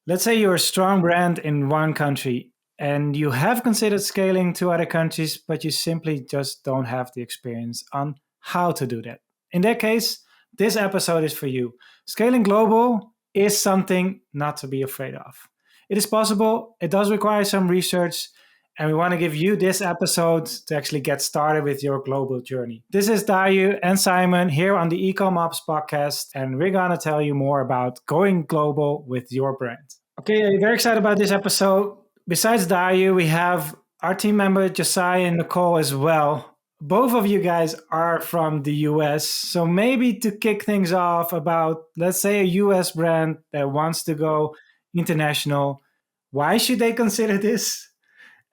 Let's say you're a strong brand in one country and you have considered scaling to other countries, but you simply just don't have the experience on how to do that. In that case, this episode is for you. Scaling global is something not to be afraid of. It is possible, it does require some research, and we want to give you this episode to actually get started with your global journey. This is Dayu and Simon here on the EcommOps Podcast, and we're going to tell you more about going global with your brand. Okay, I'm very excited about this episode. Besides Dayu, we have our team member Josiah and Nicole as well. Both of you guys are from the US, so maybe to kick things off about, let's say, a US brand that wants to go international, why should they consider this?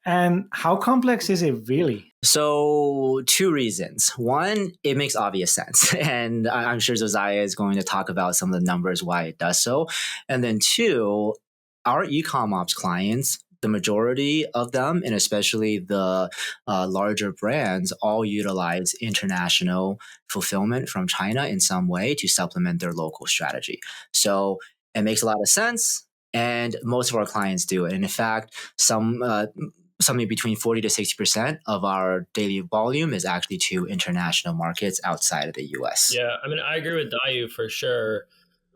And how complex is it really? So 2 reasons. One, it makes obvious sense. And I'm sure Josiah is going to talk about some of the numbers, why it does so. And then 2, our EcommOps clients, the majority of them, and especially the larger brands, all utilize international fulfillment from China in some way to supplement their local strategy. So it makes a lot of sense. And most of our clients do it. And in fact, something between 40 to 60% of our daily volume is actually to international markets outside of the US. Yeah, I mean, I agree with Dayu for sure.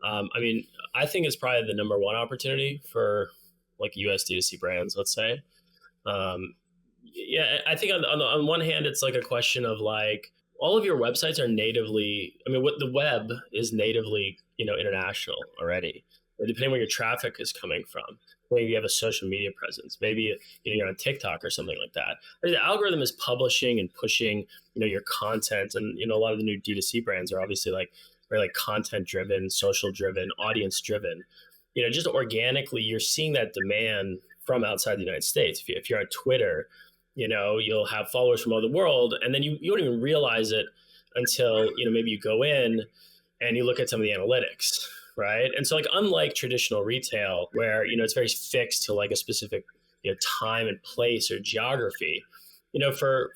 I think it's probably the number one opportunity for like US D2C brands, let's say. I think on one hand, it's like a question of like, all of your websites are natively, what the web is natively, international already, depending where your traffic is coming from. Maybe you have a social media presence. Maybe you're on TikTok or something like that. The algorithm is publishing and pushing, your content. And, a lot of the new D2C brands are obviously like very like content driven, social driven, audience driven. Just organically, you're seeing that demand from outside the United States. If you're on Twitter, you'll have followers from all the world, and then you don't even realize it until, maybe you go in and you look at some of the analytics. Right. And so like, unlike traditional retail where, it's very fixed to like a specific, time and place or geography, for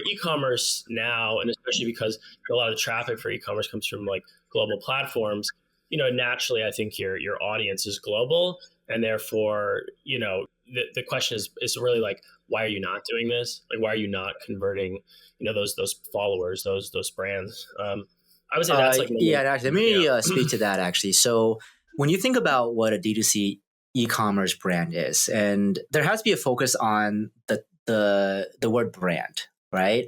e-commerce now, and especially because a lot of the traffic for e-commerce comes from like global platforms, naturally, I think your audience is global. And therefore, the question is really like, why are you not doing this? Like, why are you not converting, those followers, those brands? I would say that's like... Actually, let me speak to that actually. So when you think about what a D2C e-commerce brand is, and there has to be a focus on the word brand, right?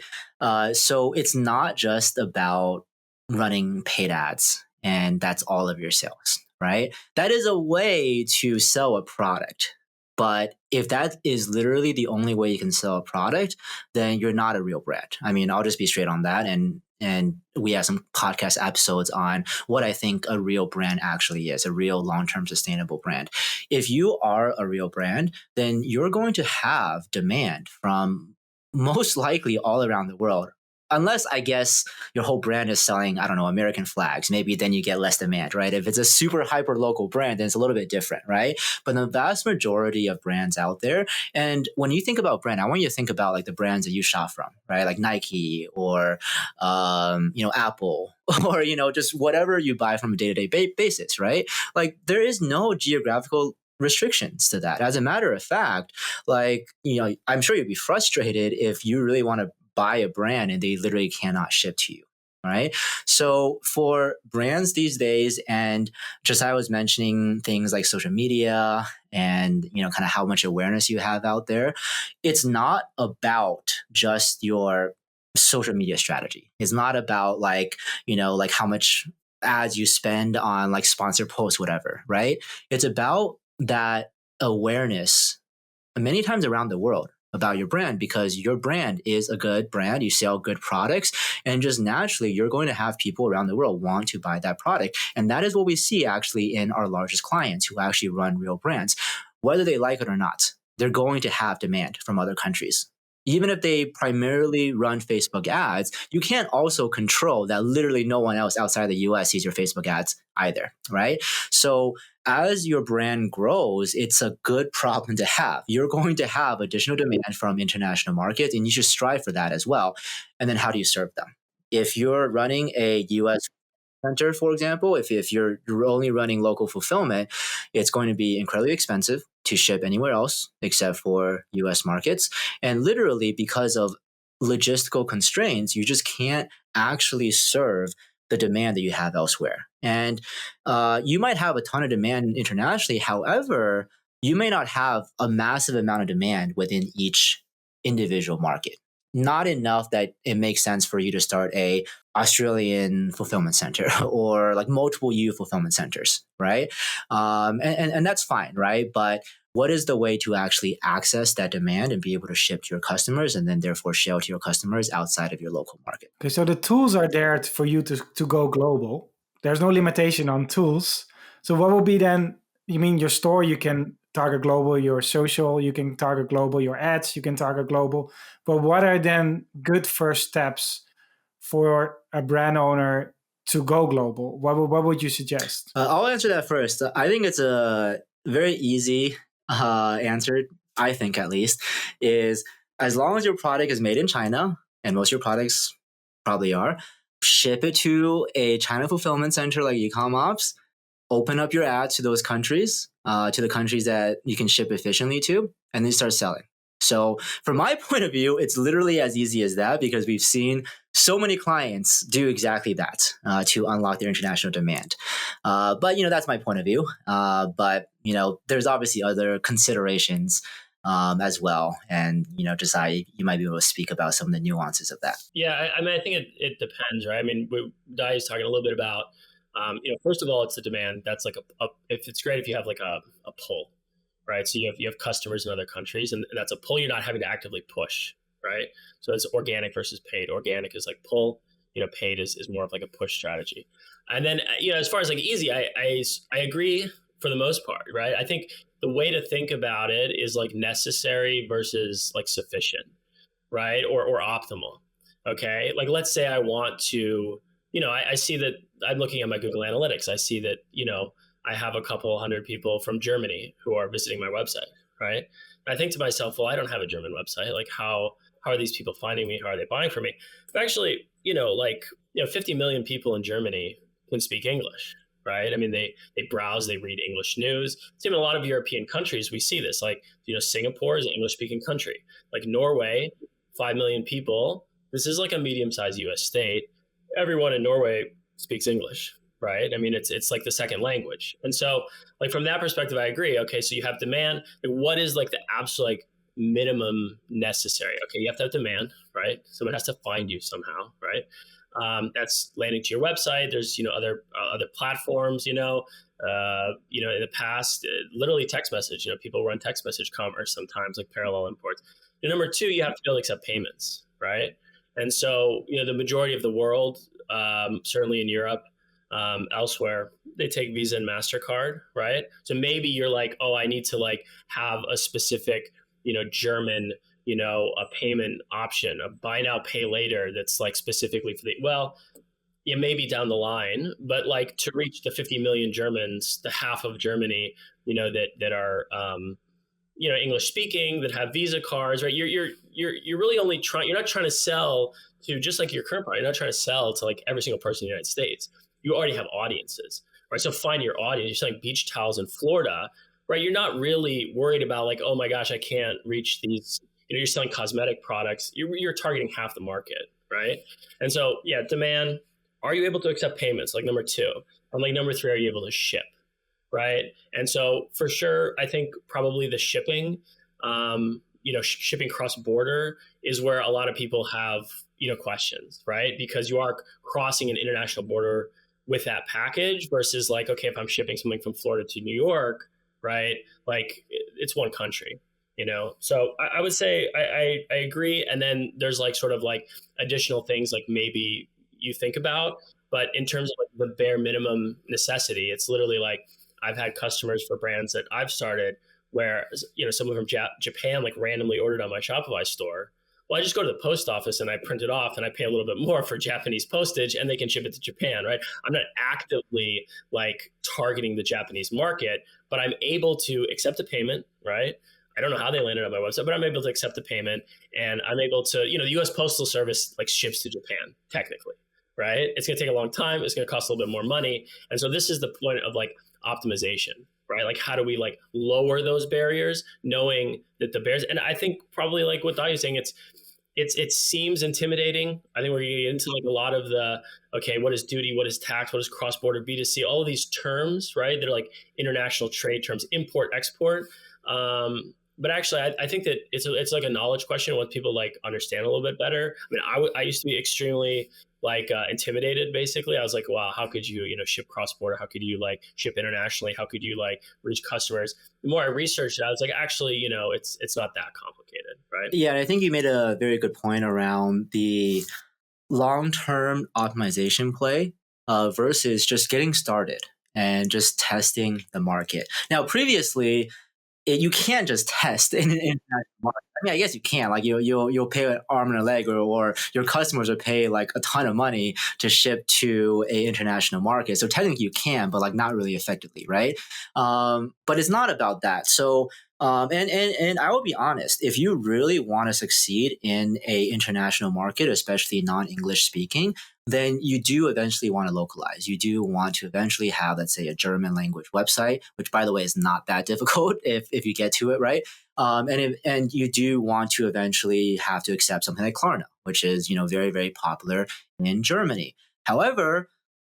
So it's not just about running paid ads and that's all of your sales, right? That is a way to sell a product. But if that is literally the only way you can sell a product, then you're not a real brand. I'll just be straight on that. And we have some podcast episodes on what I think a real brand actually is, a real long-term sustainable brand. If you are a real brand, then you're going to have demand from most likely all around the world. Unless, I guess, your whole brand is selling, American flags. Maybe then you get less demand, right? If it's a super hyper local brand, then it's a little bit different, right? But the vast majority of brands out there, and when you think about brand, I want you to think about like the brands that you shop from, right? Like Nike or, Apple or, just whatever you buy from a day-to-day basis, right? Like there is no geographical restrictions to that. As a matter of fact, like, I'm sure you'd be frustrated if you really want to buy a brand and they literally cannot ship to you, right? So for brands these days, and just I was mentioning things like social media and, kind of how much awareness you have out there, it's not about just your social media strategy. It's not about like how much ads you spend on like sponsored posts, whatever, right? It's about that awareness many times around the world about your brand, because your brand is a good brand. You sell good products, and just naturally, you're going to have people around the world want to buy that product. And that is what we see actually in our largest clients who actually run real brands. Whether they like it or not, they're going to have demand from other countries. Even if they primarily run Facebook ads, you can't also control that literally no one else outside the US sees your Facebook ads either, right? So as your brand grows, it's a good problem to have. You're going to have additional demand from international markets, and you should strive for that as well. And then how do you serve them? If you're running a US center, for example, if you're only running local fulfillment, it's going to be incredibly expensive to ship anywhere else except for US markets. And literally because of logistical constraints, you just can't actually serve the demand that you have elsewhere. And you might have a ton of demand internationally. However, you may not have a massive amount of demand within each individual market. Not enough that it makes sense for you to start a Australian fulfillment center or like multiple EU fulfillment centers, right? And that's fine, right? But what is the way to actually access that demand and be able to ship to your customers and then therefore shell to your customers outside of your local market? Okay, so the tools are there for you to go global. There's no limitation on tools. So what will be then, you mean your store, you can target global, your social, you can target global, your ads, you can target global. But what are then good first steps for a brand owner to go global? What would you suggest? I'll answer that first. I think it's a very easy answer, I think at least, is as long as your product is made in China, and most of your products probably are, ship it to a China fulfillment center like EcommOps, open up your ads to those countries, to the countries that you can ship efficiently to, and then start selling. So from my point of view, it's literally as easy as that because we've seen so many clients do exactly that to unlock their international demand. But, that's my point of view. But, there's obviously other considerations as well. And, Josiah, you might be able to speak about some of the nuances of that. Yeah, I think it depends, right? I mean, Dayu is talking a little bit about, first of all, it's the demand. That's like if it's great if you have like a pull, right? So you have customers in other countries, and that's a pull you're not having to actively push, right? So it's organic versus paid. Organic is like pull, paid is more of like a push strategy. And then, as far as like easy, I agree for the most part, right? I think the way to think about it is like necessary versus like sufficient, right? Or optimal. Okay. Like, let's say I want to, I see that I'm looking at my Google Analytics. I see that, I have a couple hundred people from Germany who are visiting my website, right? And I think to myself, well, I don't have a German website. Like, how are these people finding me? How are they buying from me? But actually, 50 million people in Germany can speak English, right? I mean, they browse, they read English news. It's even a lot of European countries, we see this. Like, Singapore is an English-speaking country. Like Norway, 5 million people. This is like a medium-sized U.S. state. Everyone in Norway speaks English, right? I mean, it's like the second language. And so, like, from that perspective, I agree. Okay, so you have demand. Like, what is like the absolute like minimum necessary? Okay, you have to have demand, right? Someone has to find you somehow, right? That's landing to your website. There's other platforms. In the past, literally text message. People run text message commerce sometimes, like parallel imports. And number two, you have to be able to accept payments, right? And so the majority of the world, certainly in Europe, elsewhere, they take Visa and MasterCard, right? So maybe you're like, oh, I need to like have a specific German a payment option, a buy now, pay later that's like specifically for maybe down the line, but like to reach the 50 million Germans, the half of Germany, that are, English speaking, that have Visa cards, right? You're really only you're not trying to sell to just like your current product. You're not trying to sell to like every single person in the United States. You already have audiences, right? So find your audience. You're selling beach towels in Florida, right? You're not really worried about like, oh my gosh, I can't reach these. You're selling cosmetic products. You're targeting half the market, right? And so, yeah, demand. Are you able to accept payments? Like number two. And like number three, are you able to ship, right? And so for sure, I think probably the shipping, shipping cross border is where a lot of people have, questions, right? Because you are crossing an international border with that package versus like, okay, if I'm shipping something from Florida to New York, right? Like it's one country. So I would say I agree. And then there's like sort of like additional things like maybe you think about, but in terms of like the bare minimum necessity, it's literally like I've had customers for brands that I've started where, someone from Japan like randomly ordered on my Shopify store. Well, I just go to the post office and I print it off and I pay a little bit more for Japanese postage and they can ship it to Japan, right? I'm not actively like targeting the Japanese market, but I'm able to accept a payment, right? I don't know how they landed on my website, but I'm able to accept the payment and I'm able to, the US Postal Service like ships to Japan technically, right? It's going to take a long time. It's going to cost a little bit more money. And so this is the point of like optimization, right? Like how do we like lower those barriers, knowing that the barriers, and I think probably like what Dayu is saying, it seems intimidating. I think we're going to get into like a lot of the, okay, what is duty, what is tax, what is cross-border B2C, all of these terms, right? They're like international trade terms, import, export. But actually, I think that it's like a knowledge question. Once people like understand a little bit better. I mean, I used to be extremely like intimidated. Basically, I was like, wow, how could you ship cross border? How could you like ship internationally? How could you like reach customers? The more I researched it, I was like, actually, it's not that complicated, right? Yeah, and I think you made a very good point around the long-term optimization play versus just getting started and just testing the market. Now, previously, you can't just test in an international market. I mean, I guess you can. Like you'll pay an arm and a leg, or your customers will pay like a ton of money to ship to a international market. So technically you can, but like not really effectively, right? But it's not about that. So and I will be honest, if you really want to succeed in a international market, especially non-English speaking, then you do eventually want to localize. You do want to eventually have, let's say, a German language website, which by the way is not that difficult if you get to it, right? And you do want to eventually have to accept something like Klarna, which is very, very popular in Germany. However,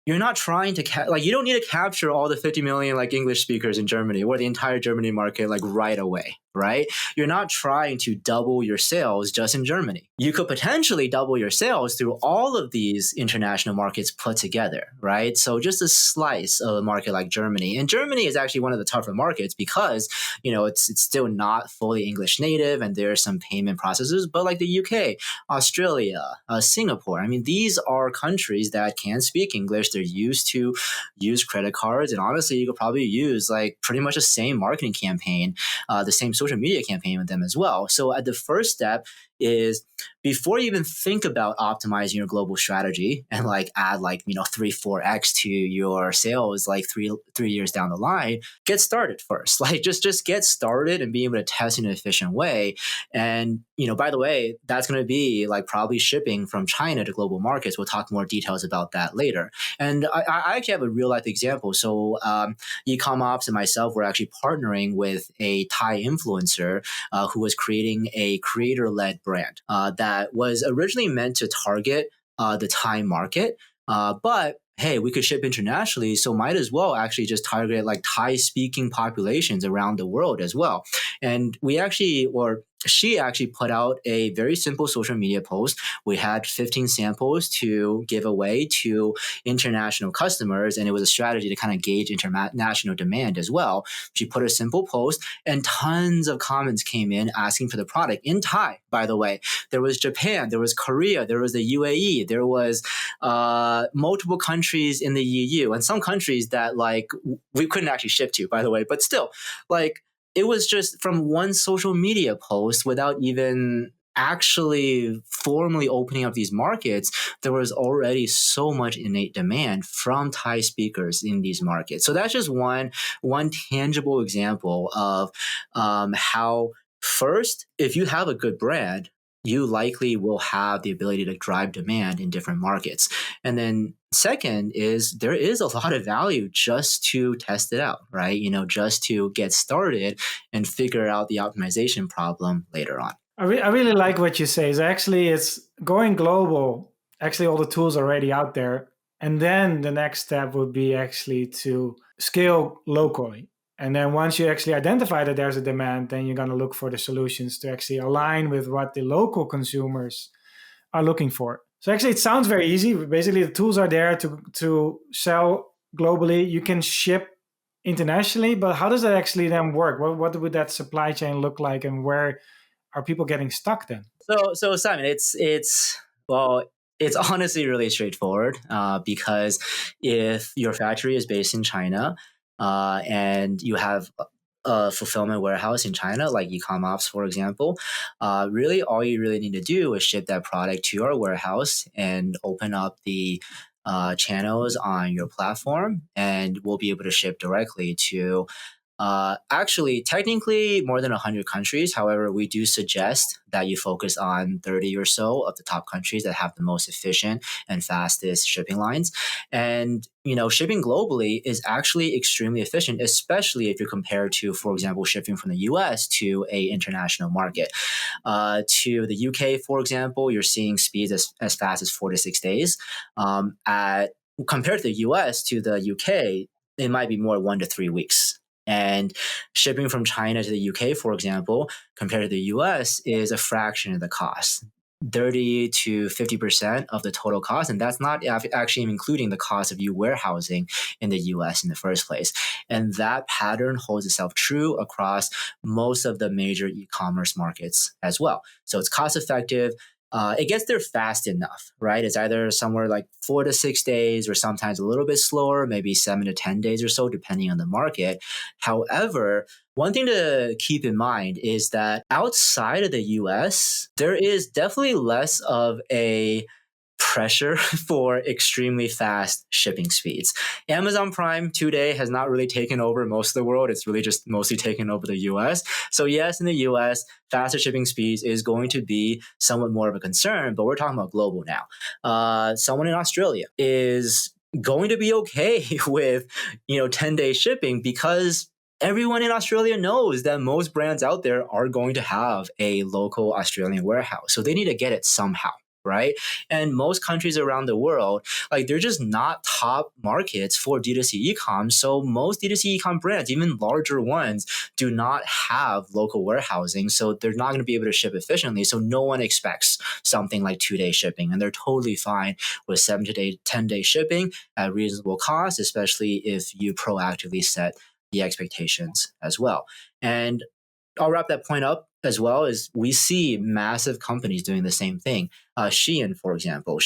you're not trying to you don't need to capture all the 50 million like English speakers in Germany or the entire Germany market like right away, right? You're not trying to double your sales just in Germany. You could potentially double your sales through all of these international markets put together, right? So just a slice of a market like Germany. And Germany is actually one of the tougher markets because, it's still not fully English native and there are some payment processes, but like the UK, Australia, Singapore, I mean, these are countries that can speak English. They're used to use credit cards. And honestly, you could probably use like pretty much the same marketing campaign, the same social media campaign with them as well. So at the first step is before you even think about optimizing your global strategy and like add like 3-4x to your sales like three years down the line, get started first. Like just get started and be able to test in an efficient way. And by the way, that's going to be like probably shipping from China to global markets. We'll talk more details about that later. And I actually have a real life example. So EcommOps and myself were actually partnering with a Thai influencer who was creating a creator-led brand that was originally meant to target the Thai market. But hey, we could ship internationally, so might as well actually just target like Thai-speaking populations around the world as well. And she actually put out a very simple social media post. We had 15 samples to give away to international customers, and it was a strategy to kind of gauge international demand as well. She put a simple post, and tons of comments came in asking for the product in Thai, by the way. There was Japan, there was Korea, there was the UAE, there was multiple countries in the EU, and some countries that like we couldn't actually ship to, by the way, but still, like, it was just from one social media post without even actually formally opening up these markets, there was already so much innate demand from Thai speakers in these markets. So that's just one tangible example of how first, if you have a good brand, you likely will have the ability to drive demand in different markets. And then second is there is a lot of value just to test it out, right? Just to get started and figure out the optimization problem later on. I really like what you say. It's going global. Actually, all the tools are already out there. And then the next step would be actually to scale locally. And then once you actually identify that there's a demand, then you're going to look for the solutions to actually align with what the local consumers are looking for. So actually, it sounds very easy. Basically, the tools are there to sell globally. You can ship internationally, but how does that actually then work? What would that supply chain look like, and where are people getting stuck then? So Simon, it's honestly really straightforward because if your factory is based in China and you have a fulfillment warehouse in China, like EcommOps, for example, really all you really need to do is ship that product to your warehouse and open up the channels on your platform, and we'll be able to ship directly to Actually, technically more than 100 countries. However, we do suggest that you focus on 30 or so of the top countries that have the most efficient and fastest shipping lines. And, shipping globally is actually extremely efficient, especially if you compare to, for example, shipping from the US to a international market. To the UK, for example, you're seeing speeds as fast as 4 to 6 days. Compared to the US to the UK, it might be more 1 to 3 weeks. And shipping from China to the UK, for example, compared to the US, is a fraction of the cost. 30 to 50% of the total cost. And that's not actually including the cost of you warehousing in the US in the first place. And that pattern holds itself true across most of the major e-commerce markets as well. So it's cost effective. It gets there fast enough, right? It's either somewhere like 4 to 6 days or sometimes a little bit slower, maybe 7 to 10 days or so, depending on the market. However, one thing to keep in mind is that outside of the US, there is definitely less of a pressure for extremely fast shipping speeds. Amazon Prime today has not really taken over most of the world. It's really just mostly taken over the US. So yes, in the US, faster shipping speeds is going to be somewhat more of a concern, but we're talking about global now. Someone in Australia is going to be okay with 10-day shipping because everyone in Australia knows that most brands out there are going to have a local Australian warehouse. So they need to get it somehow. Right? And most countries around the world, they're just not top markets for D2C e-com. So most D2C e-com brands, even larger ones, do not have local warehousing. So they're not going to be able to ship efficiently. So no one expects something like 2-day shipping. And they're totally fine with 7 to 10-day shipping at reasonable cost, especially if you proactively set the expectations as well. And I'll wrap that point up as well as we see massive companies doing the same thing. Shein, for example,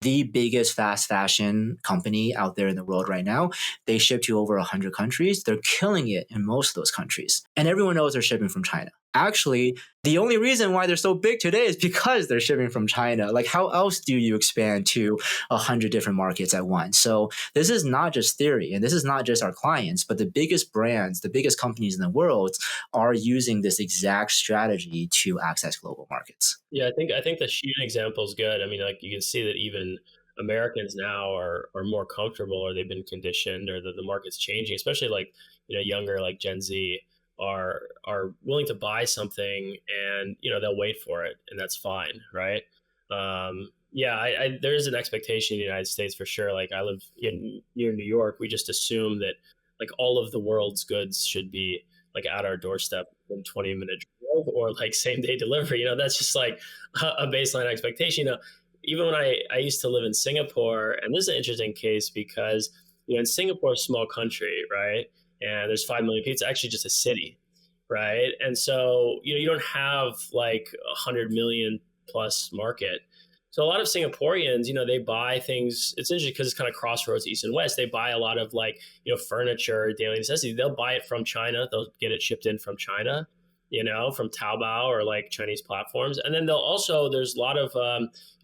the biggest fast fashion company out there in the world right now, they ship to over 100 countries. They're killing it in most of those countries. And everyone knows they're shipping from China. Actually, the only reason why they're so big today is because they're shipping from China. How else do you expand to 100 different markets at once? So this is not just theory, and this is not just our clients, but the biggest brands, the biggest companies in the world are using this exact strategy to access global markets. Yeah, I think the Shein example is good. I mean, you can see that even Americans now are more comfortable, or they've been conditioned, or the market's changing, especially younger, like Gen Z, are willing to buy something and they'll wait for it, and that's fine, right? There is an expectation in the United States for sure. I live near New York. We just assume that all of the world's goods should be at our doorstep in 20-minute drive or same day delivery. That's just a baseline expectation. Even when I used to live in Singapore, and this is an interesting case because in Singapore, a small country, right? And there's 5 million people. It's actually just a city, right? And so you don't have 100 million plus market. So a lot of Singaporeans, they buy things. It's interesting because it's kind of crossroads east and west. They buy a lot of furniture, daily necessities. They'll buy it from China. They'll get it shipped in from China, from Taobao or Chinese platforms. And then there's a lot of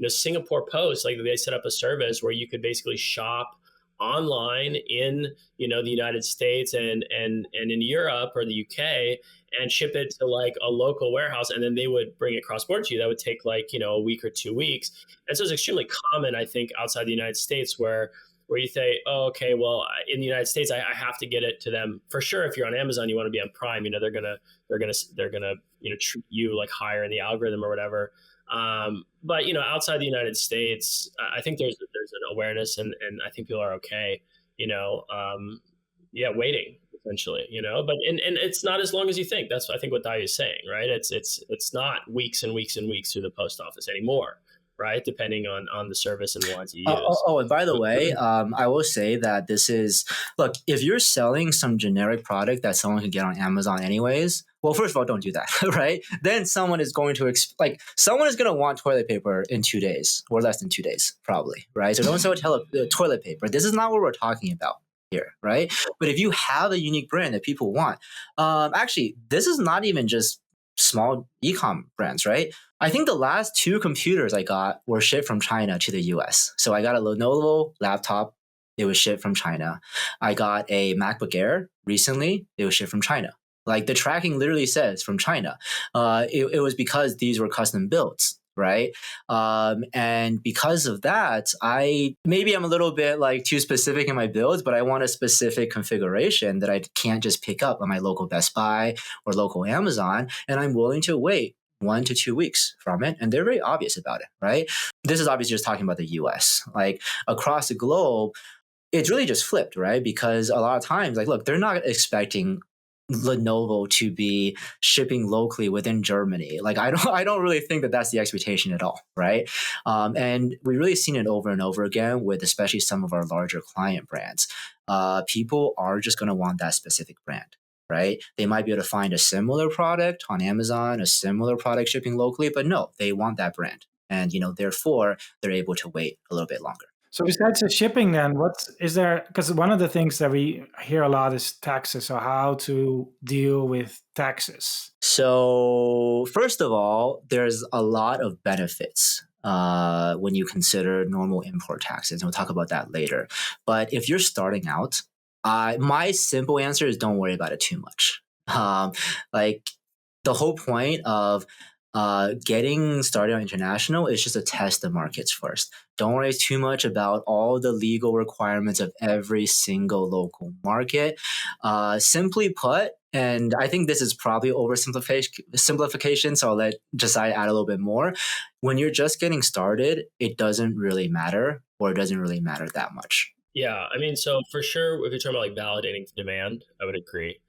Singapore Post. They set up a service where you could basically shop online in the United States and in Europe or the UK and ship it to a local warehouse, and then they would bring it cross border to you. That would take a week or 2 weeks. And so it's extremely common, I think, outside the United States where you say, oh, okay, well, in the United States, I have to get it to them for sure. If you're on Amazon, you want to be on Prime, they're gonna treat you higher in the algorithm or whatever. But outside the United States, I think there's an awareness, and I think people are okay, waiting essentially, but and it's not as long as you think. That's I think what Dayu is saying, right? It's not weeks and weeks and weeks through the post office anymore, right? Depending on the service and the lines you use. And by the way, I will say that look, if you're selling some generic product that someone can get on Amazon anyways, well, first of all, don't do that, right? Then someone is going to someone is going to want toilet paper in 2 days or less than 2 days, probably, right? So don't sell toilet paper. This is not what we're talking about here, right? But if you have a unique brand that people want, actually, this is not even just small e-com brands, right? I think the last 2 computers I got were shipped from China to the US. So I got a Lenovo laptop it was shipped from China. I got a MacBook Air recently, it was shipped from China. Like the tracking literally says from China. It was because these were custom builds, right? And because of that, maybe I'm a little bit like too specific in my builds, but I want a specific configuration that I can't just pick up on my local Best Buy or local Amazon, and I'm willing to wait 1 to 2 weeks from it. And they're very obvious about it, right? This is obviously just talking about the US. Like across the globe, it's really just flipped, right? Because a lot of times, like, look, they're not expecting Lenovo to be shipping locally within Germany. Like, I don't really think that that's the expectation at all, right? And we've really seen it over and over again with especially some of our larger client brands. People are just going to want that specific brand, right? They might be able to find a similar product on Amazon, a similar product shipping locally, but no, they want that brand. And, therefore, they're able to wait a little bit longer. So besides the shipping then, because one of the things that we hear a lot is taxes, so how to deal with taxes. So first of all, there's a lot of benefits when you consider normal import taxes. And we'll talk about that later. But if you're starting out, my simple answer is don't worry about it too much. Like the whole point of getting started on international is just to test the markets first. Don't worry too much about all the legal requirements of every single local market. Simply put, and I think this is probably oversimplification, so I'll let Josiah add a little bit more. When you're just getting started, it doesn't really matter, or it doesn't really matter that much. Yeah, I mean, so for sure, if you're talking about like validating demand, I would agree.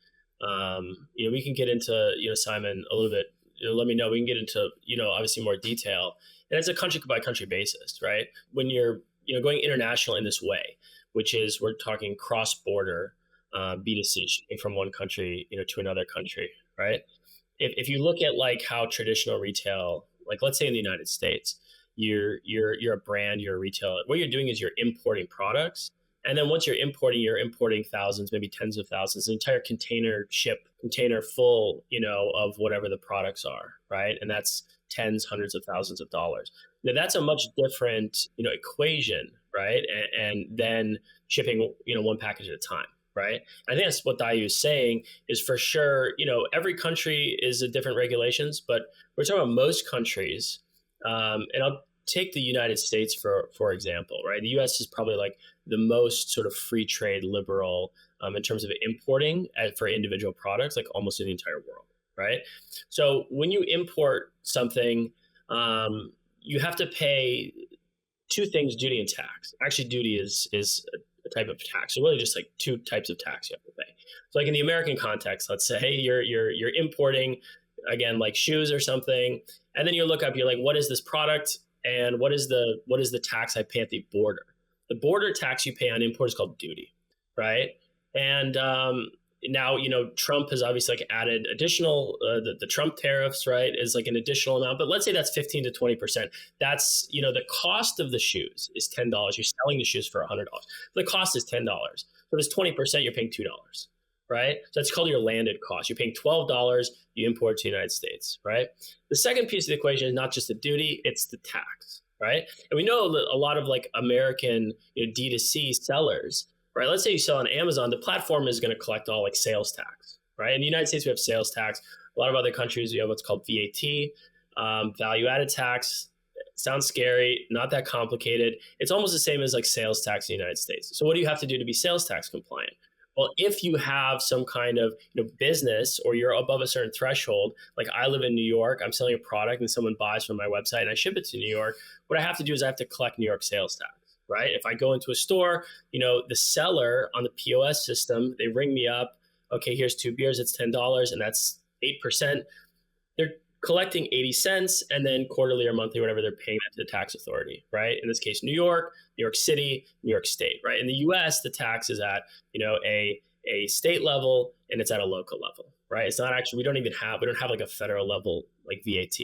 We can get into, Simon, a little bit. Let me know. We can get into, obviously more detail. And it's a country by country basis, right? When you're, going international in this way, which is we're talking cross border B2C shipping from one country, to another country, right? If you look at like how traditional retail, like let's say in the United States, you're a brand, you're a retailer. What you're doing is you're importing products. And then once you're importing thousands, maybe tens of thousands, an entire container full, of whatever the products are, right? And that's tens, hundreds of thousands of dollars. Now that's a much different, equation, right? And then shipping, one package at a time, right? I think that's what Dayu is saying is for sure, every country is a different regulations, but we're talking about most countries. And I'll take the United States for example, right? The US is probably like the most sort of free trade liberal in terms of importing for individual products, like almost in the entire world, right? So when you import something, you have to pay two things: duty and tax. Actually, duty is a type of tax. So really, just like two types of tax you have to pay. So like in the American context, let's say you're importing again like shoes or something, and then you look up, you're like, what is this product? And what is the tax I pay at the border? The border tax you pay on import is called duty, right? And now, Trump has obviously like added additional, the Trump tariffs, right, is like an additional amount. But let's say that's 15 to 20%. That's, the cost of the shoes is $10. You're selling the shoes for $100. The cost is $10. So if it's 20%, you're paying $2, right? So that's called your landed cost. You're paying $12, you import to the United States, right? The second piece of the equation is not just the duty, it's the tax, right? And we know that a lot of like American D2C sellers, right? Let's say you sell on Amazon, the platform is going to collect all like sales tax, right? In the United States, we have sales tax. A lot of other countries, we have what's called VAT, value added tax. Sounds scary, not that complicated. It's almost the same as like sales tax in the United States. So what do you have to do to be sales tax compliant? Well, if you have some kind of business or you're above a certain threshold, like I live in New York, I'm selling a product and someone buys from my website and I ship it to New York, what I have to do is I have to collect New York sales tax, right? If I go into a store, the seller on the POS system, they ring me up, okay, here's 2 beers, it's $10, and that's 8%. They're collecting 80 cents and then quarterly or monthly, whatever, they're paying that to the tax authority, right? In this case, New York, New York City, New York State, right? In the US, the tax is at, a state level and it's at a local level, right? It's not actually, we don't have like a federal level, like VAT,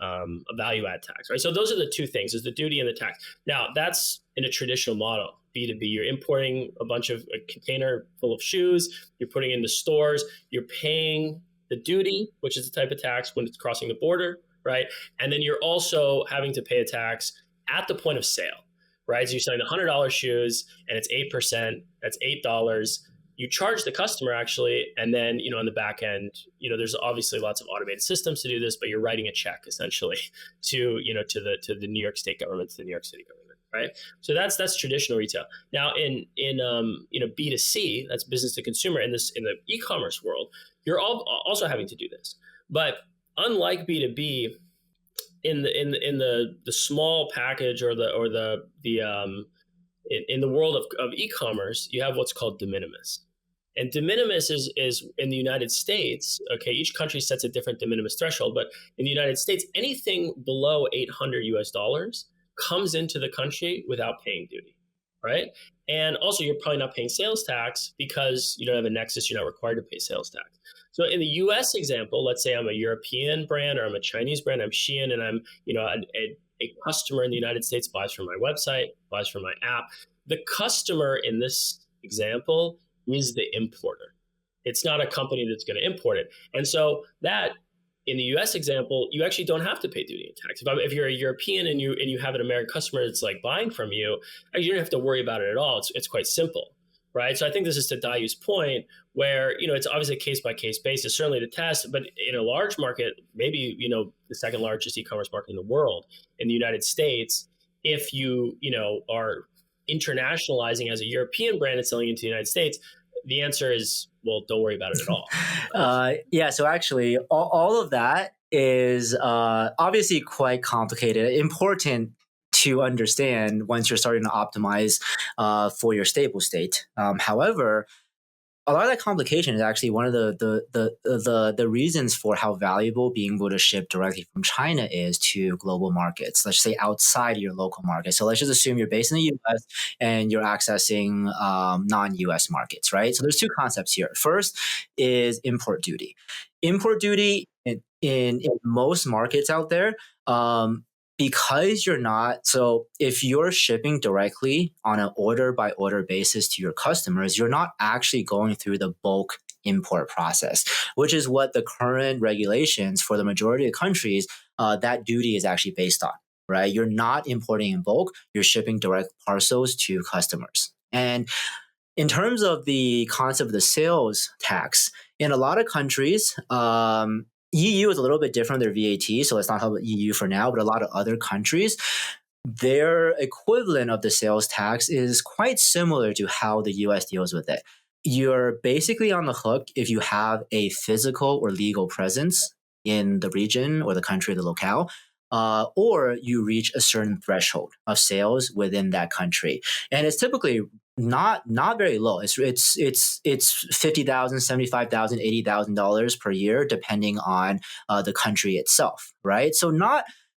a value add tax, right? So those are the two things, is the duty and the tax. Now that's in a traditional model, B2B, you're importing a container full of shoes, you're putting it into stores, you're paying the duty, which is the type of tax when it's crossing the border, right? And then you're also having to pay a tax at the point of sale, right? So you're selling $100 shoes and it's 8%, that's $8. You charge the customer actually, and then, on the back end, there's obviously lots of automated systems to do this, but you're writing a check essentially to, to the New York State government, to the New York City government, right? So that's traditional retail. Now in B2C, that's business to consumer, in the e-commerce world, you're also having to do this. But unlike B2B, in the small package or the in the world of e-commerce, you have what's called de minimis. And de minimis is in the United States, okay, each country sets a different de minimis threshold, but in the United States, anything below $800 comes into the country without paying duty, right? And also, you're probably not paying sales tax because you don't have a nexus, you're not required to pay sales tax. So in the US example, let's say I'm a European brand or I'm a Chinese brand, I'm Shein, and I'm, a customer in the United States buys from my website, buys from my app. The customer in this example is the importer. It's not a company that's going to import it. And so that, in the US example, you actually don't have to pay duty and tax. If you're a European and you have an American customer that's like buying from you, you don't have to worry about it at all. It's quite simple, right? So I think this is to Dayu's point where, it's obviously a case-by-case basis, certainly to test, but in a large market, maybe, the second largest e-commerce market in the world, in the United States, if you, are internationalizing as a European brand and selling into the United States, the answer is, well, don't worry about it at all. Yeah, so actually, all of that is obviously quite complicated, important to understand once you're starting to optimize for your stable state. However, a lot of that complication is actually one of the reasons for how valuable being able to ship directly from China is to global markets. Let's say outside your local market. So let's just assume you're based in the US and you're accessing non-US markets, right? So there's two concepts here. First is import duty. Import duty in most markets out there, because you're not, so if you're shipping directly on an order by order basis to your customers, you're not actually going through the bulk import process, which is what the current regulations for the majority of countries, that duty is actually based on, right? You're not importing in bulk, you're shipping direct parcels to customers. And in terms of the concept of the sales tax, in a lot of countries, EU is a little bit different, their VAT, so let's not talk about EU for now, but a lot of other countries, their equivalent of the sales tax is quite similar to how the US deals with it. You're basically on the hook if you have a physical or legal presence in the region or the country or the locale, or you reach a certain threshold of sales within that country. And it's typically not very low. It's $50,000, $75,000, $80,000 per year, depending on the country itself, right? So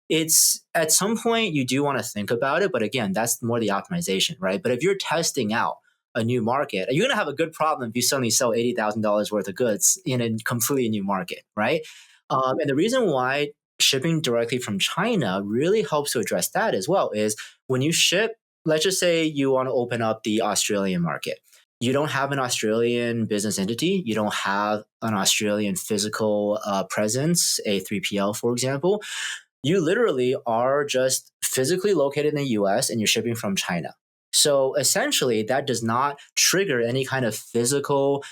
it's at some point you do want to think about it, but again, that's more the optimization, right? But if you're testing out a new market, you're going to have a good problem if you suddenly sell $80,000 worth of goods in a completely new market, right? And the reason why shipping directly from China really helps to address that as well is when you ship, let's just say you want to open up the Australian market. You don't have an Australian business entity. You don't have an Australian physical presence, a 3PL, for example. You literally are just physically located in the US and you're shipping from China. So essentially, that does not trigger any kind of physical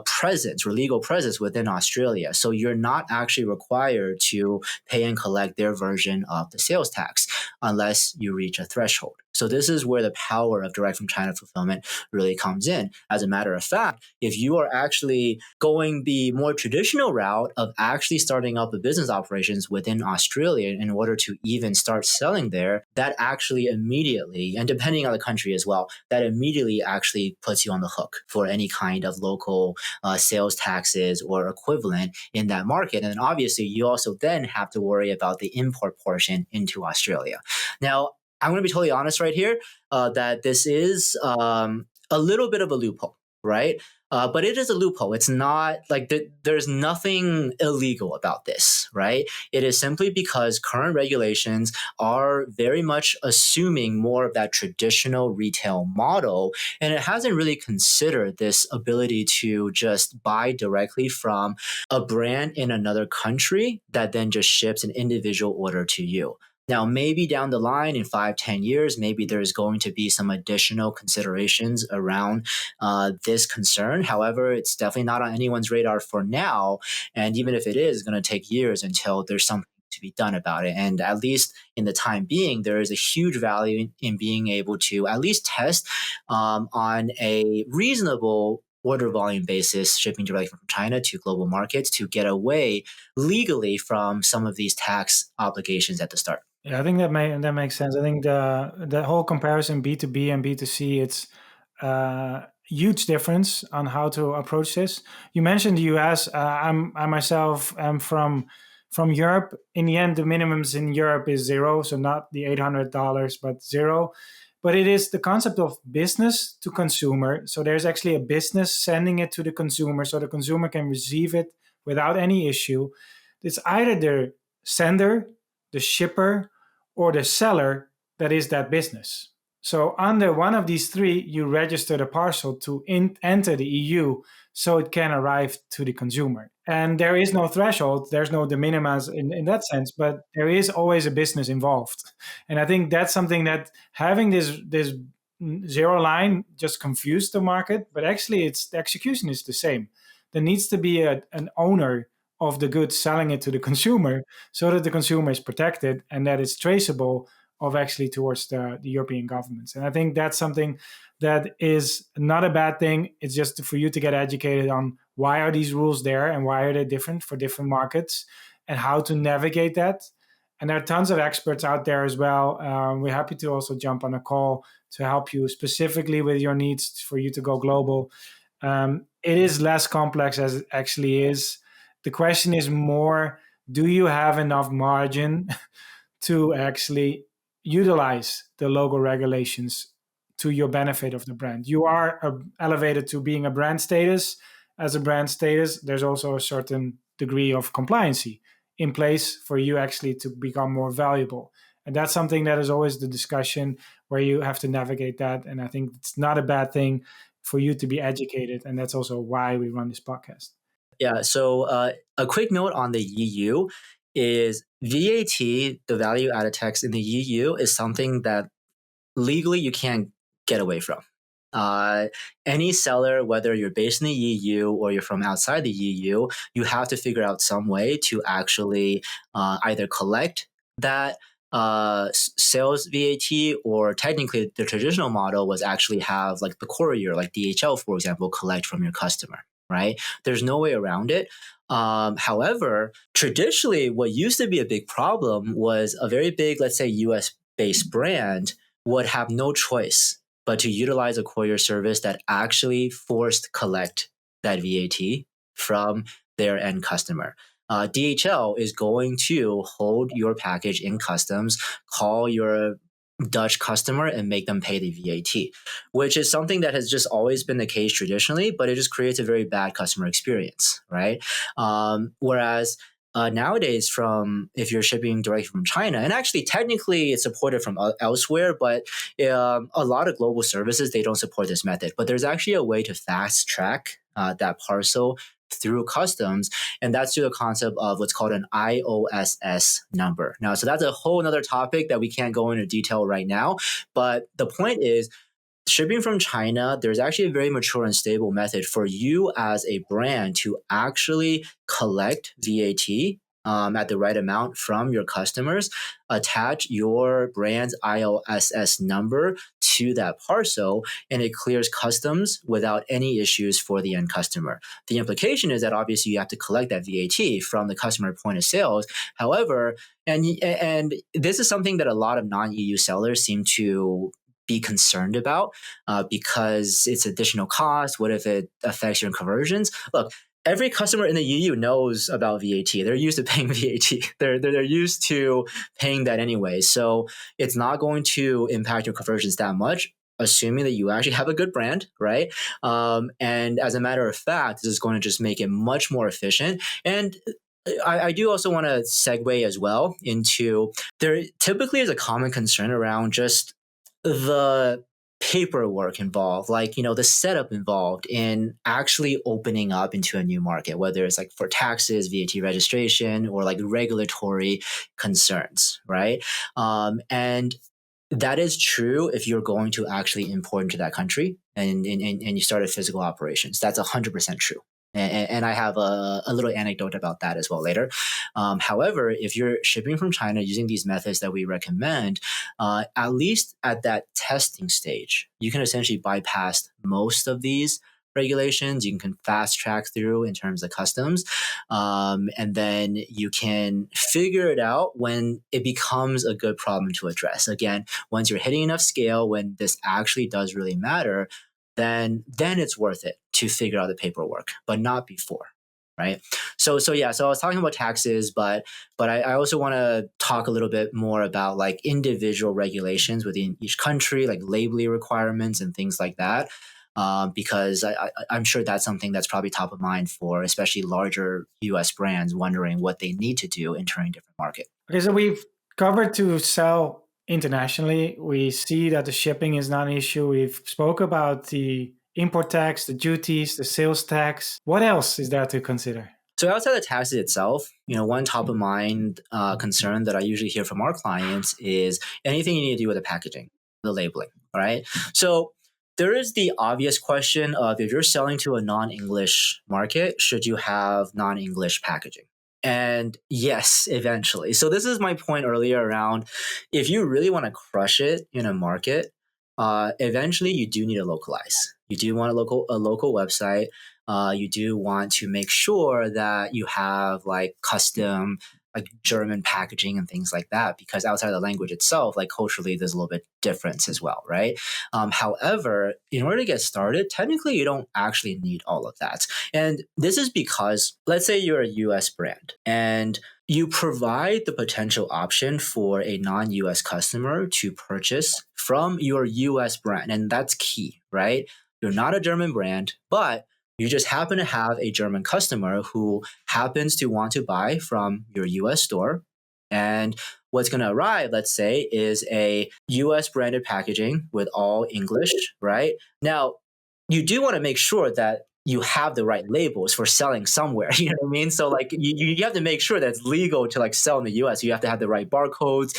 presence or legal presence within Australia. So you're not actually required to pay and collect their version of the sales tax unless you reach a threshold. So this is where the power of direct from China fulfillment really comes in. As a matter of fact, if you are actually going the more traditional route of actually starting up the business operations within Australia in order to even start selling there, that actually immediately, and depending on the country as well, that immediately actually puts you on the hook for any kind of local sales taxes or equivalent in that market. And then obviously you also then have to worry about the import portion into Australia. Now, I'm going to be totally honest right here that this is a little bit of a loophole, right? But it is a loophole. It's not like there's nothing illegal about this, right? It is simply because current regulations are very much assuming more of that traditional retail model, and it hasn't really considered this ability to just buy directly from a brand in another country that then just ships an individual order to you. Now, maybe down the line in 5-10 years, maybe there's going to be some additional considerations around this concern. However, it's definitely not on anyone's radar for now. And even if it is, it's going to take years until there's something to be done about it. And at least in the time being, there is a huge value in being able to at least test on a reasonable order volume basis, shipping directly from China to global markets to get away legally from some of these tax obligations at the start. Yeah, I think that makes sense. I think the whole comparison B2B and B2C, it's a huge difference on how to approach this. You mentioned the US. I myself am from Europe. In the end, the minimums in Europe is zero, so not the $800, but zero. But it is the concept of business to consumer. So there's actually a business sending it to the consumer, so the consumer can receive it without any issue. It's either the sender, the shipper, or the seller that is that business. So under one of these three, you register the parcel to enter the EU so it can arrive to the consumer. And there is no threshold, there's no de minimis in that sense, but there is always a business involved. And I think that's something that having this zero line just confused the market, but actually the execution is the same. There needs to be an owner of the goods selling it to the consumer so that the consumer is protected and that it's traceable of actually towards the European governments. And I think that's something that is not a bad thing. It's just for you to get educated on why are these rules there and why are they different for different markets and how to navigate that. And there are tons of experts out there as well. We're happy to also jump on a call to help you specifically with your needs for you to go global. It is less complex as it actually is. The question is more, do you have enough margin to actually utilize the local regulations to your benefit of the brand? You are elevated to being a brand status. As a brand status, there's also a certain degree of compliancy in place for you actually to become more valuable. And that's something that is always the discussion where you have to navigate that. And I think it's not a bad thing for you to be educated. And that's also why we run this podcast. Yeah, so a quick note on the EU is VAT, the value added tax in the EU, is something that legally you can't get away from. Any seller, whether you're based in the EU or you're from outside the EU, you have to figure out some way to actually either collect that sales VAT, or technically the traditional model was actually have like the courier, like DHL, for example, collect from your customer. Right? There's no way around it. However, traditionally, what used to be a big problem was a very big, let's say, US-based brand would have no choice but to utilize a courier service that actually forced collect that VAT from their end customer. DHL is going to hold your package in customs, call your Dutch customer and make them pay the VAT, which is something that has just always been the case traditionally, but it just creates a very bad customer experience, right? Whereas nowadays, if you're shipping directly from China, and actually technically it's supported from elsewhere, but a lot of global services, they don't support this method. But there's actually a way to fast track that parcel through customs, and that's through the concept of what's called an IOSS number. Now, so that's a whole other topic that we can't go into detail right now, but the point is, shipping from China, there's actually a very mature and stable method for you as a brand to actually collect VAT at the right amount from your customers, attach your brand's IOSS number to that parcel, and it clears customs without any issues for the end customer. The implication is that obviously you have to collect that VAT from the customer point of sales. However, and this is something that a lot of non-EU sellers seem to be concerned about because it's additional cost. What if it affects your conversions? Look, every customer in the EU knows about VAT. They're used to paying VAT. They're used to paying that anyway. So it's not going to impact your conversions that much, assuming that you actually have a good brand, right? And as a matter of fact, this is going to just make it much more efficient. And I do also want to segue as well into, there typically is a common concern around just the paperwork involved, like, the setup involved in actually opening up into a new market, whether it's like for taxes, VAT registration, or like regulatory concerns, right? And that is true if you're going to actually import into that country and you start a physical operations. That's 100% true. And I have a little anecdote about that as well later. However, if you're shipping from China using these methods that we recommend, at least at that testing stage, you can essentially bypass most of these regulations. You can fast track through in terms of customs. And then you can figure it out when it becomes a good problem to address. Again, once you're hitting enough scale, when this actually does really matter, then it's worth it to figure out the paperwork, but not before, right? So I was talking about taxes, but I also want to talk a little bit more about like individual regulations within each country, like labeling requirements and things like that, because I'm sure that's something that's probably top of mind for especially larger US brands wondering what they need to do entering different market. Okay, so we've covered to sell internationally. We see that the shipping is not an issue. We've spoke about the import tax, the duties, the sales tax. What else is there to consider? So outside the taxes itself, one top of mind concern that I usually hear from our clients is anything you need to do with the packaging, the labeling, all right? So there is the obvious question of if you're selling to a non-English market, should you have non-English packaging? And yes, eventually. So this is my point earlier around if you really want to crush it in a market, eventually you do need to localize. You do want a local website. You do want to make sure that you have like custom like German packaging and things like that, because outside of the language itself, like culturally, there's a little bit difference as well, right? However, in order to get started, technically, you don't actually need all of that. And this is because, let's say you're a US brand and you provide the potential option for a non-US customer to purchase from your US brand. And that's key, right? You're not a German brand, but you just happen to have a German customer who happens to want to buy from your US store. And what's going to arrive, let's say, is a US branded packaging with all English, right? Now, you do want to make sure that you have the right labels for selling somewhere. You know what I mean? So like you have to make sure that it's legal to like sell in the US. You have to have the right barcodes.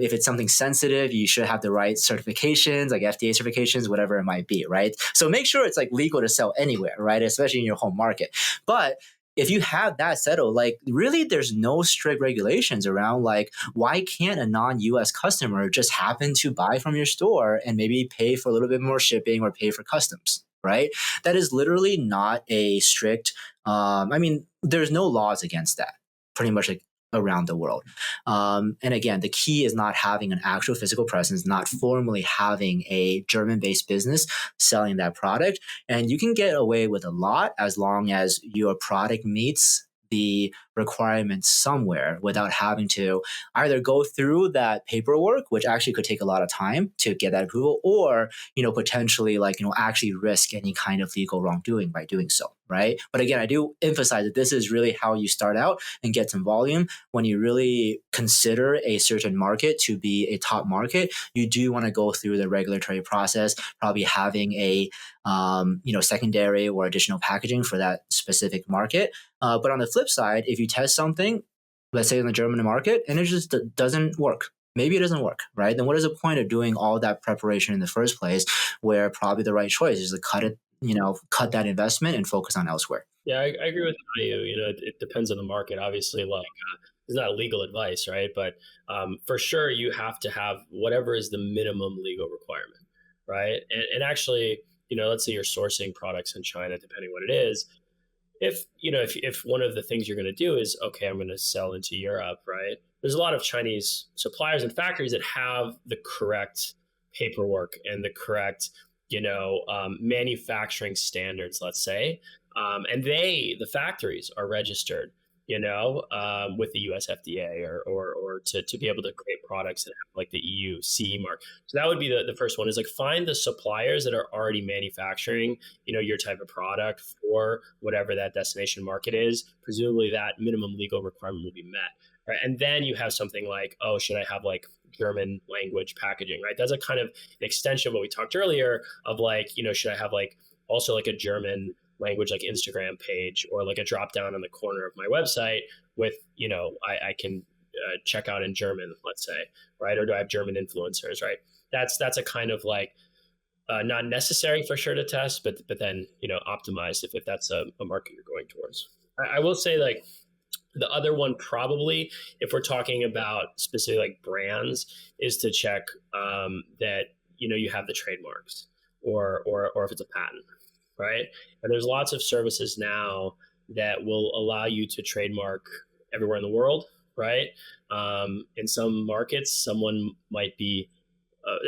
If it's something sensitive, you should have the right certifications, like FDA certifications, whatever it might be, right? So make sure it's like legal to sell anywhere, right? Especially in your home market. But if you have that settled, like really there's no strict regulations around like why can't a non-US customer just happen to buy from your store and maybe pay for a little bit more shipping or pay for customs? Right? That is literally not a strict, there's no laws against that pretty much like around the world. And again, the key is not having an actual physical presence, not formally having a German-based business selling that product. And you can get away with a lot as long as your product meets the requirements somewhere without having to either go through that paperwork, which actually could take a lot of time to get that approval, or, potentially actually risk any kind of legal wrongdoing by doing so, right? But again, I do emphasize that this is really how you start out and get some volume. When you really consider a certain market to be a top market, you do want to go through the regulatory process, probably having a secondary or additional packaging for that specific market. But on the flip side, if you test something, let's say in the German market, and it just doesn't work, maybe it doesn't work, right? Then what is the point of doing all that preparation in the first place, where probably the right choice is to cut that investment and focus on elsewhere? Yeah, I agree with you. It depends on the market. Obviously, it's not legal advice, right? But for sure, you have to have whatever is the minimum legal requirement, right? And actually, let's say you're sourcing products in China, depending what it is. If one of the things you're going to do is, okay, I'm going to sell into Europe, right? There's a lot of Chinese suppliers and factories that have the correct paperwork and the correct, manufacturing standards, let's say. And the factories are registered with the US FDA or to be able to create products that have like the EU CE mark. So that would be the first one, is like find the suppliers that are already manufacturing, your type of product for whatever that destination market is. Presumably that minimum legal requirement will be met. Right. And then you have something like, oh, should I have like German language packaging, right? That's a kind of an extension of what we talked earlier of like, should I have like also like a German language like Instagram page, or like a drop down on the corner of my website with, I can check out in German, let's say, right? Or do I have German influencers, right? That's a kind of like not necessary for sure to test, but then, optimized if that's a market you're going towards. I will say like, the other one probably, if we're talking about specific like brands, is to check that you have the trademarks or if it's a patent, right? And there's lots of services now that will allow you to trademark everywhere in the world, right? In some markets, someone might be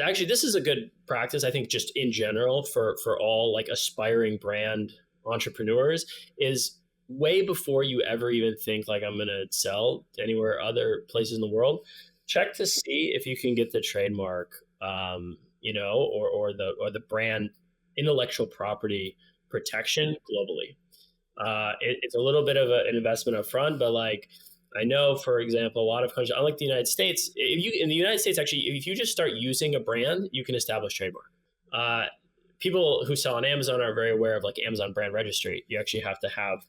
actually, this is a good practice, I think, just in general for all like aspiring brand entrepreneurs, is way before you ever even think like I'm going to sell anywhere other places in the world, check to see if you can get the trademark, or the brand intellectual property protection globally. It's a little bit of an investment up front, but like I know, for example, a lot of countries, unlike the United States, in the United States, actually, if you just start using a brand, you can establish trademark. People who sell on Amazon are very aware of like Amazon brand registry. You actually have to have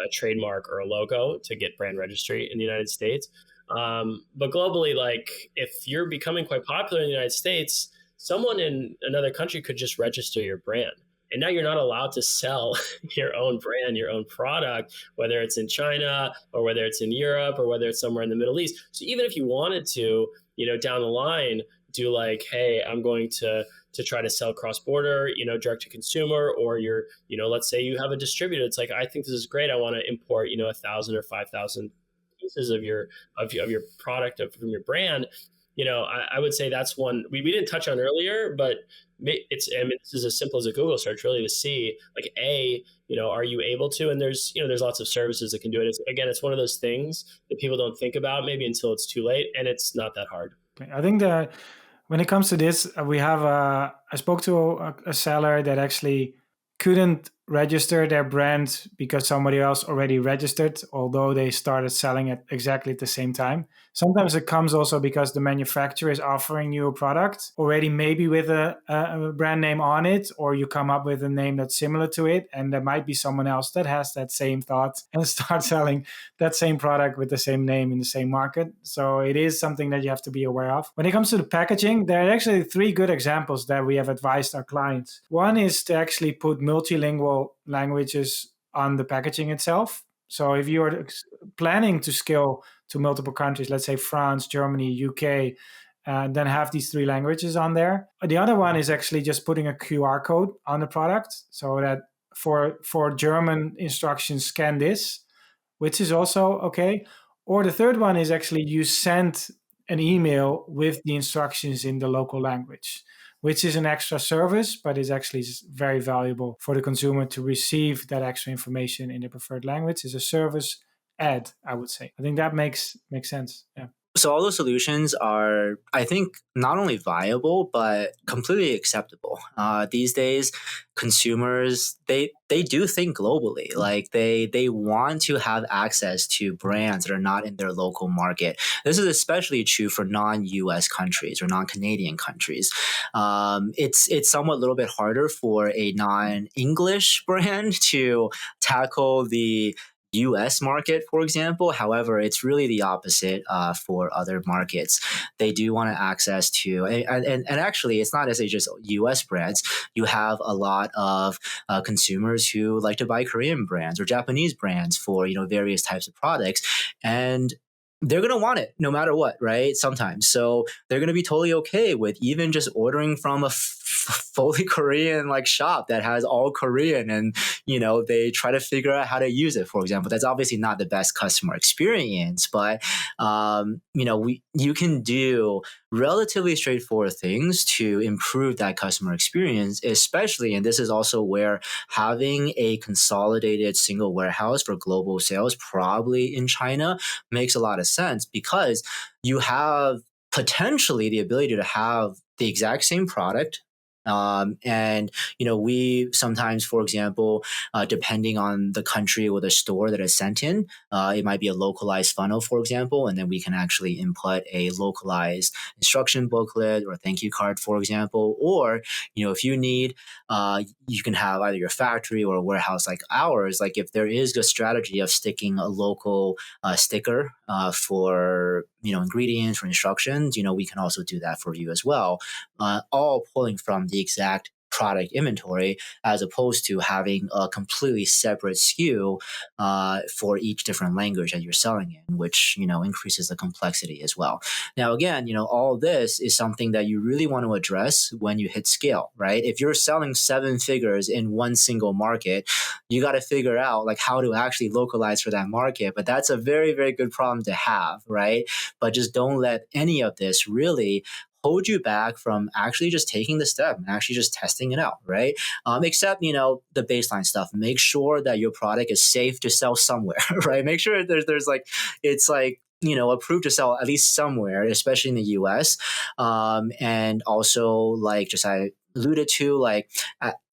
a trademark or a logo to get brand registry in the United States. But globally, like if you're becoming quite popular in the United States, someone in another country could just register your brand. And now you're not allowed to sell your own brand, your own product, whether it's in China or whether it's in Europe or whether it's somewhere in the Middle East. So even if you wanted to, down the line, do like, hey, I'm going to try to sell cross-border, direct to consumer, or you're, let's say you have a distributor. It's like, I think this is great. I want to import, 1,000 or 5,000 pieces of your product from your brand. I would say that's one we didn't touch on earlier, but this is as simple as a Google search really to see like, are you able to, and there's lots of services that can do it. It's one of those things that people don't think about maybe until it's too late, and it's not that hard. I think that when it comes to this, we have I spoke to a seller that actually couldn't register their brand because somebody else already registered, although they started selling it exactly at the same time. Sometimes it comes also because the manufacturer is offering you a product already, maybe with a brand name on it, or you come up with a name that's similar to it, and there might be someone else that has that same thought and start selling that same product with the same name in the same market. So it is something that you have to be aware of. When it comes to the packaging, there are actually 3 good examples that we have advised our clients. One is to actually put multilingual languages on the packaging itself. So if you are planning to scale to multiple countries, let's say France, Germany, UK, then have these 3 languages on there. The other one is actually just putting a QR code on the product so that for German instructions, scan this, which is also okay. Or the third one is actually you send an email with the instructions in the local language, which is an extra service, but is actually very valuable for the consumer to receive that extra information in the preferred language. Is a service add, I would say. I think that makes sense. Yeah. So all those solutions are, I think, not only viable, but completely acceptable. These days, consumers, they do think globally. Like they want to have access to brands that are not in their local market. This is especially true for non-US countries or non-Canadian countries. It's somewhat a little bit harder for a non-English brand to tackle the US market, for example. However, it's really the opposite for other markets. They do want to access to, and actually, it's not necessarily just US brands. You have a lot of consumers who like to buy Korean brands or Japanese brands for various types of products, and they're going to want it no matter what, right? Sometimes. So they're going to be totally okay with even just ordering from a fully Korean like shop that has all Korean, and they try to figure out how to use it, for example. That's obviously not the best customer experience, but you can do relatively straightforward things to improve that customer experience, especially, and this is also where having a consolidated single warehouse for global sales, probably in China, makes a lot of sense, because you have potentially the ability to have the exact same product. And we sometimes, for example, depending on the country or the store that it's sent in, it might be a localized funnel, for example, and then we can actually input a localized instruction booklet or thank you card, for example. Or if you need, you can have either your factory or a warehouse like ours. Like if there is a strategy of sticking a local sticker for ingredients, for instructions, we can also do that for you as well. All pulling from the exact product inventory, as opposed to having a completely separate SKU for each different language that you're selling in, which increases the complexity as well. Now, again, all this is something that you really want to address when you hit scale, right? If you're selling 7 figures in one single market, you got to figure out like how to actually localize for that market. But that's a very, very good problem to have, right? But just don't let any of this really hold you back from actually just taking the step and actually just testing it out, right? Except, the baseline stuff. Make sure that your product is safe to sell somewhere, right? Make sure there's like, it's like, approved to sell at least somewhere, especially in the US. And also, like just I alluded to, like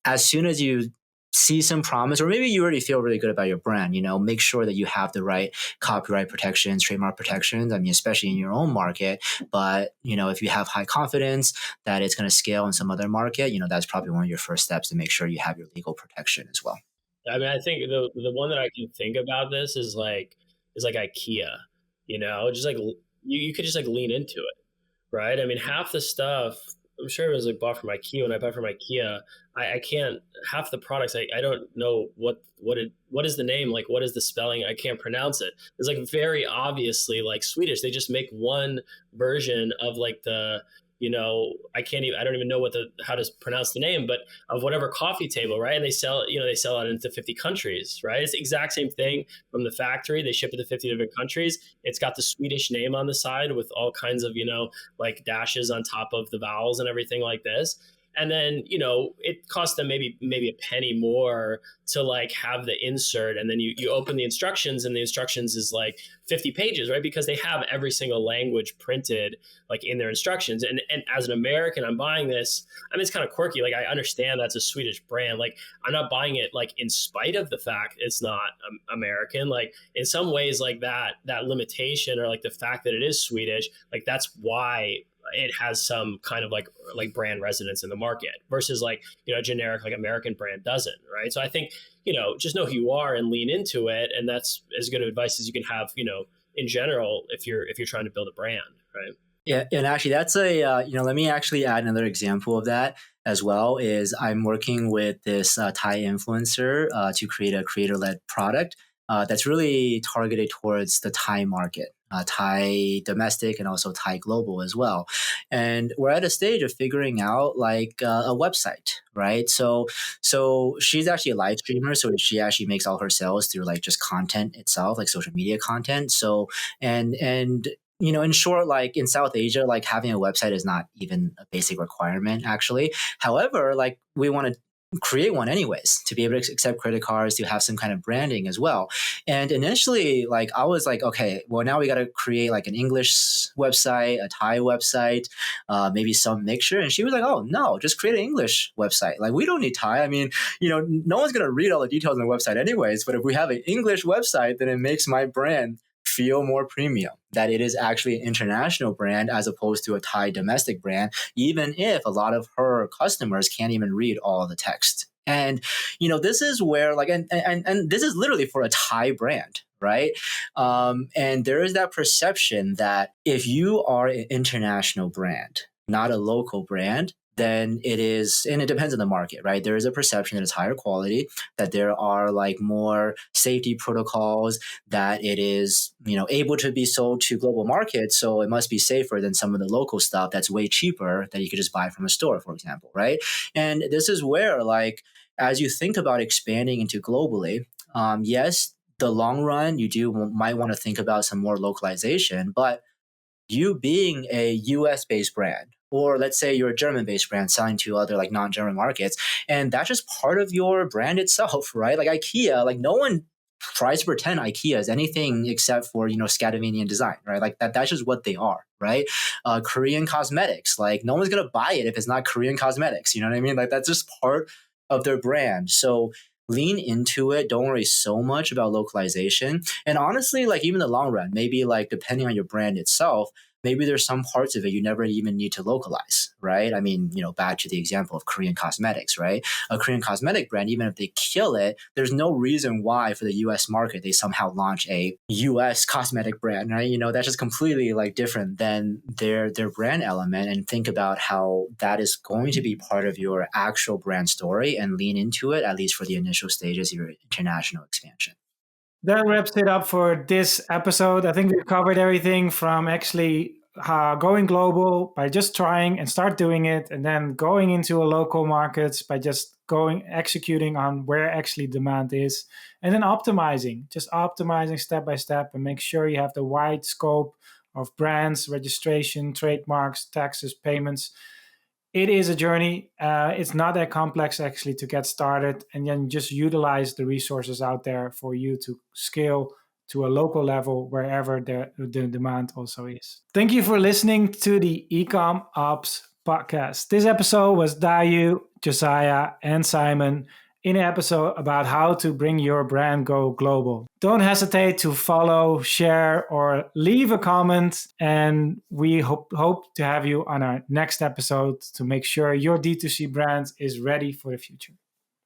as soon as you see some promise, or maybe you already feel really good about your brand, make sure that you have the right copyright protections, trademark protections. I mean, especially in your own market. But, if you have high confidence that it's going to scale in some other market, that's probably one of your first steps to make sure you have your legal protection as well. I mean, I think the one that I can think about this is like IKEA, just like you could just like lean into it, right? I mean, half the stuff, I'm sure it was like bought from IKEA. When I buy from IKEA, I can't, half the products, I don't know what is the name, like what is the spelling, I can't pronounce it. It's like very obviously like Swedish. They just make one version of like the, I don't even know how to pronounce the name, but of whatever coffee table, right? And they sell it into 50 countries, right? It's the exact same thing from the factory. They ship it to 50 different countries. It's got the Swedish name on the side with all kinds of, like dashes on top of the vowels and everything like this. And then, it costs them maybe a penny more to like have the insert. And then you open the instructions, and the instructions is like 50 pages, right? Because they have every single language printed like in their instructions. And as an American, I'm buying this. I mean, it's kind of quirky. Like I understand that's a Swedish brand. Like I'm not buying it like in spite of the fact it's not American. Like in some ways, like that limitation, or like the fact that it is Swedish, like that's why it has some kind of like brand resonance in the market versus like, a generic like American brand doesn't, right? So I think, just know who you are and lean into it. And that's as good advice as you can have, in general, if you're trying to build a brand, right? Yeah, and actually that's let me actually add another example of that as well. Is I'm working with this Thai influencer to create a creator-led product that's really targeted towards the Thai market, Thai domestic and also Thai global as well. And we're at a stage of figuring out like a website, right? So she's actually a live streamer. So she actually makes all her sales through like just content itself, like social media content. So, and in short, like in South Asia, like having a website is not even a basic requirement actually. However, like we want to create one anyways to be able to accept credit cards, to have some kind of branding as well. And initially, like I was like, okay, well now we got to create like an English website, a Thai website, maybe some mixture. And she was like, oh no, just create an English website. Like we don't need Thai. I mean, no one's going to read all the details on the website anyways, but if we have an English website, then it makes my brand feel more premium, that it is actually an international brand as opposed to a Thai domestic brand, even if a lot of her customers can't even read all the text. And, this is where like, and this is literally for a Thai brand, right? And there is that perception that if you are an international brand, not a local brand, then it is, and it depends on the market, right? There is a perception that it's higher quality, that there are like more safety protocols, that it is, able to be sold to global markets. So it must be safer than some of the local stuff that's way cheaper that you could just buy from a store, for example, right? And this is where, like, as you think about expanding into globally, yes, the long run, might want to think about some more localization, but you being a US based brand, or let's say you're a German based brand selling to other like non-German markets, and that's just part of your brand itself, right? Like IKEA, like no one tries to pretend IKEA is anything except for, Scandinavian design, right? Like that's just what they are, right? Korean cosmetics, like no one's going to buy it if it's not Korean cosmetics. You know what I mean? Like that's just part of their brand. So lean into it. Don't worry so much about localization. And honestly, like even the long run, maybe like depending on your brand itself, maybe there's some parts of it you never even need to localize, right? I mean, back to the example of Korean cosmetics, right? A Korean cosmetic brand, even if they kill it, there's no reason why for the US market they somehow launch a US cosmetic brand, right? That's just completely like different than their brand element, and think about how that is going to be part of your actual brand story and lean into it, at least for the initial stages of your international expansion. That wraps it up for this episode. I think we've covered everything from actually going global by just trying and start doing it, and then going into a local markets by just executing on where actually demand is, and then optimizing step by step and make sure you have the wide scope of brands, registration, trademarks, taxes, payments. It is a journey. It's not that complex actually to get started, and then just utilize the resources out there for you to scale to a local level wherever the demand also is. Thank you for listening to the EcommOps Podcast. This episode was Dayu, Josiah, and Simon in an episode about how to bring your brand go global. Don't hesitate to follow, share, or leave a comment. And we hope to have you on our next episode to make sure your D2C brand is ready for the future.